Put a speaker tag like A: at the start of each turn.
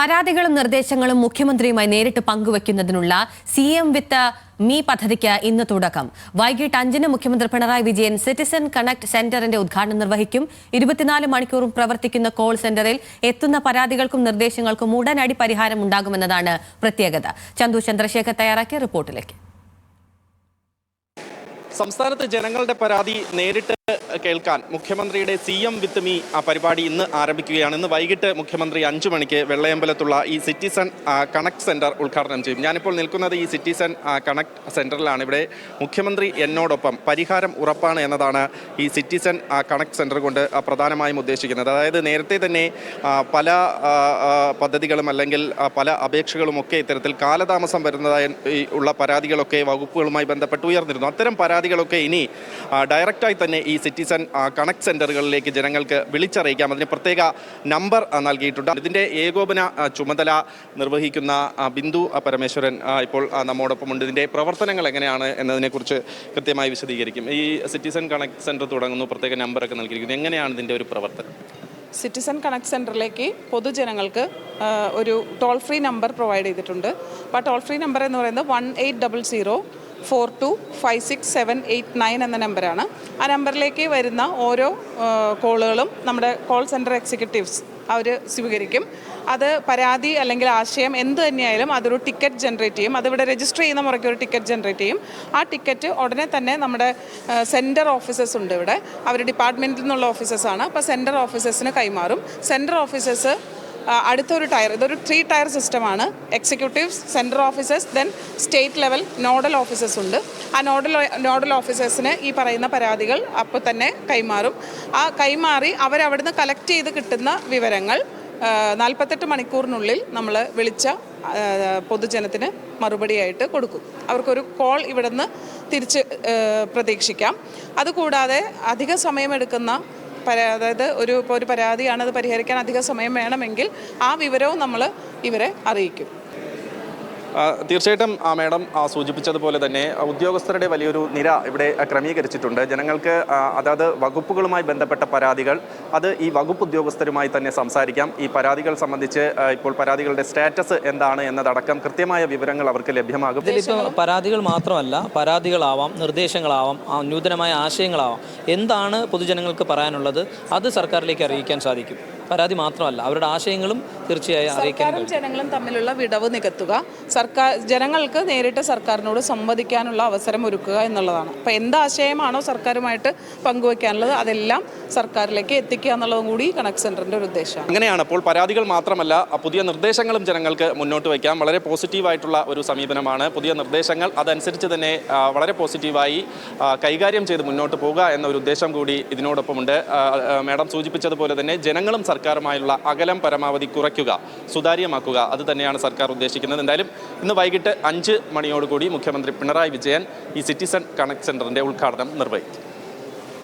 A: പരാതികളും നിർദ്ദേശങ്ങളും മുഖ്യമന്ത്രിയുമായി നേരിട്ട് പങ്കുവയ്ക്കുന്നതിനുള്ള CM വിത്ത് മീ പദ്ധതിക്ക് ഇന്ന് തുടക്കം. വൈകിട്ട് 5-ന് മുഖ്യമന്ത്രി പിണറായി വിജയൻ സിറ്റിസൺ കണക്ട് സെന്ററിന്റെ ഉദ്ഘാടനം നിർവഹിക്കും. 24 മണിക്കൂറും പ്രവർത്തിക്കുന്ന കോൾ സെന്ററിൽ എത്തുന്ന പരാതികൾക്കും നിർദ്ദേശങ്ങൾക്കും ഉടനടി പരിഹാരം ഉണ്ടാകുമെന്നതാണ് പ്രത്യേകത. ചന്തു ചന്ദ്രശേഖർ തയ്യാറാക്കിയ റിപ്പോർട്ടിലേക്ക്.
B: സംസ്ഥാനത്ത് ജനങ്ങളുടെ പരാതി നേരിട്ട് കേൾക്കാൻ മുഖ്യമന്ത്രിയുടെ CM വിത്ത് മീ പരിപാടി ഇന്ന് ആരംഭിക്കുകയാണ്. ഇന്ന് വൈകിട്ട് മുഖ്യമന്ത്രി 5 മണിക്ക് വെള്ളയമ്പലത്തുള്ള ഈ സിറ്റിസൺ കണക്ട് സെന്റർ ഉദ്ഘാടനം ചെയ്യും. ഞാനിപ്പോൾ നിൽക്കുന്നത് ഈ സിറ്റിസൺ കണക്ട് സെന്ററിലാണ്. ഇവിടെ മുഖ്യമന്ത്രി എന്നോടൊപ്പം പരിഹാരം ഉറപ്പാണ് എന്നതാണ് ഈ സിറ്റിസൺ കണക്ട് സെന്റർ കൊണ്ട് പ്രധാനമായും ഉദ്ദേശിക്കുന്നത്. അതായത് നേരത്തെ തന്നെ പല പദ്ധതികളും അല്ലെങ്കിൽ പല അപേക്ഷകളുമൊക്കെ ഇത്തരത്തിൽ കാലതാമസം വരുന്നതായി ഉള്ള പരാതികളൊക്കെ വകുപ്പുകളുമായി ബന്ധപ്പെട്ട് ഉയർന്നിരുന്നു. അത്തരം പരാതികളൊക്കെ ഇനി ഡയറക്റ്റായി തന്നെ ഈ സിറ്റിസൺ കണക്ട് സെന്ററുകളിലേക്ക് ജനങ്ങൾക്ക് വിളിച്ചറിയിക്കാം. അതിന് പ്രത്യേക നമ്പർ നൽകിയിട്ടുണ്ട്. ഇതിൻ്റെ ഏകോപന ചുമതല നിർവഹിക്കുന്ന ബിന്ദു പരമേശ്വരൻ ഇപ്പോൾ നമ്മോടൊപ്പമുണ്ട്. ഇതിൻ്റെ പ്രവർത്തനങ്ങൾ എങ്ങനെയാണ് എന്നതിനെക്കുറിച്ച് കൃത്യമായി വിശദീകരിക്കും. ഈ സിറ്റിസൺ കണക്ട് സെന്റർ തുടങ്ങുന്നു, പ്രത്യേക നമ്പറൊക്കെ നൽകിയിരിക്കുന്നു. എങ്ങനെയാണ് ഇതിൻ്റെ ഒരു പ്രവർത്തനം?
C: സിറ്റിസൺ കണക്ട് സെൻറ്ററിലേക്ക് പൊതുജനങ്ങൾക്ക് ഒരു ടോൾ ഫ്രീ നമ്പർ പ്രൊവൈഡ് ചെയ്തിട്ടുണ്ട്. അപ്പോൾ ആ ടോൾ ഫ്രീ നമ്പർ എന്ന് പറയുന്നത് 1800425678 എന്ന നമ്പറാണ്. ആ നമ്പറിലേക്ക് വരുന്ന ഓരോ കോളുകളും നമ്മുടെ കോൾ സെൻറ്റർ എക്സിക്യൂട്ടീവ്സ് അവർ സ്വീകരിക്കും. അത് പരാതി അല്ലെങ്കിൽ ആശയം എന്ത് തന്നെയായാലും അതൊരു ടിക്കറ്റ് ജനറേറ്റ് ചെയ്യും. അതിവിടെ രജിസ്റ്റർ ചെയ്യുന്ന മുറയ്ക്ക് ഒരു ടിക്കറ്റ് ജനറേറ്റ് ചെയ്യും. ആ ടിക്കറ്റ് ഉടനെ തന്നെ നമ്മുടെ സെൻറ്റർ ഓഫീസേഴ്സ് ഉണ്ട് ഇവിടെ, അവർ ഡിപ്പാർട്ട്മെൻറ്റിൽ നിന്നുള്ള ഓഫീസേഴ്സാണ്. അപ്പോൾ സെൻറ്റർ ഓഫീസേഴ്സിന് കൈമാറും. സെൻറ്റർ ഓഫീസേഴ്സ് അടുത്തൊരു ടയർ, ഇതൊരു 3 ടയർ സിസ്റ്റമാണ്. Executives, central officers, then state level nodal officers ഉണ്ട്. ആ നോഡൽ ഓഫീസേഴ്സിന് ഈ പറയുന്ന പരാതികൾ അപ്പോൾ തന്നെ കൈമാറും. ആ കൈമാറി അവരവിടുന്ന് കളക്ട് ചെയ്ത് കിട്ടുന്ന വിവരങ്ങൾ 48 മണിക്കൂറിനുള്ളിൽ നമ്മൾ വിളിച്ച പൊതുജനത്തിന് മറുപടിയായിട്ട് കൊടുക്കും. അവർക്കൊരു കോൾ ഇവിടുന്ന് തിരിച്ച് പ്രതീക്ഷിക്കാം. അതുകൂടാതെ അധിക സമയമെടുക്കുന്ന അതായത് ഒരു പരാതിയാണ്, അത് പരിഹരിക്കാൻ അധിക സമയം വേണമെങ്കിൽ ആ വിവരവും നമ്മൾ ഇവരെ അറിയിക്കും.
B: തീർച്ചയായിട്ടും മാഡം സൂചിപ്പിച്ചതുപോലെ തന്നെ ഉദ്യോഗസ്ഥരുടെ വലിയൊരു നിര ഇവിടെ ക്രമീകരിച്ചിട്ടുണ്ട്. ജനങ്ങൾക്ക് അതായത് വകുപ്പുകളുമായി ബന്ധപ്പെട്ട പരാതികൾ അത് ഈ വകുപ്പ് ഉദ്യോഗസ്ഥരുമായി തന്നെ സംസാരിക്കാം. ഈ പരാതികൾ സംബന്ധിച്ച് ഇപ്പോൾ പരാതികളുടെ സ്റ്റാറ്റസ് എന്താണ് എന്നതടക്കം കൃത്യമായ വിവരങ്ങൾ അവർക്ക് ലഭ്യമാകും.
D: ഇതിലിപ്പോൾ പരാതികൾ മാത്രമല്ല, പരാതികളാവാം, നിർദ്ദേശങ്ങളാവാം, നൂതനമായ ആശയങ്ങളാവാം. എന്താണ് പൊതുജനങ്ങൾക്ക് പറയാനുള്ളത് അത് സർക്കാരിലേക്ക് അറിയിക്കാൻ സാധിക്കും. പരാതി മാത്രമല്ല, അവരുടെ ആശയങ്ങളും തീർച്ചയായും അറിയിക്കാൻ.
C: സർക്കാരും ജനങ്ങളും തമ്മിലുള്ള വിടവ് നികത്തുക, ജനങ്ങൾക്ക് നേരിട്ട് സർക്കാരിനോട് സംവദിക്കാനുള്ള അവസരം ഒരുക്കുക എന്നുള്ളതാണ്. അപ്പോൾ എന്താശയമാണോ സർക്കാരുമായിട്ട് പങ്കുവയ്ക്കാനുള്ളത് അതെല്ലാം സർക്കാരിലേക്ക് എത്തിക്കുക എന്നുള്ളതും കൂടി കണക്ട് സെന്ററിൻ്റെ ഒരു ഉദ്ദേശമാണ്.
B: അങ്ങനെയാണ്. അപ്പോൾ പരാതികൾ മാത്രമല്ല, പുതിയ നിർദ്ദേശങ്ങളും ജനങ്ങൾക്ക് മുന്നോട്ട് വയ്ക്കാം. വളരെ പോസിറ്റീവായിട്ടുള്ള ഒരു സമീപനമാണ്. പുതിയ നിർദ്ദേശങ്ങൾ അതനുസരിച്ച് തന്നെ വളരെ പോസിറ്റീവായി കൈകാര്യം ചെയ്ത് മുന്നോട്ട് പോകുക എന്ന ഒരു ഉദ്ദേശം കൂടി ഇതിനോടൊപ്പമുണ്ട്. മാഡം സൂചിപ്പിച്ചതുപോലെ തന്നെ ജനങ്ങളും സർക്കാരുമായുള്ള അകലം പരമാവധി കുറയ്ക്കുക, സുതാര്യമാക്കുക, അത് തന്നെയാണ് സർക്കാർ ഉദ്ദേശിക്കുന്നത്. എന്തായാലും ഇന്ന് വൈകിട്ട് 5 മണിയോടുകൂടി മുഖ്യമന്ത്രി പിണറായി വിജയൻ ഈ സിറ്റിസൺ കണക്ട് സെന്ററിന്റെ ഉദ്ഘാടനം നിർവഹിക്കും.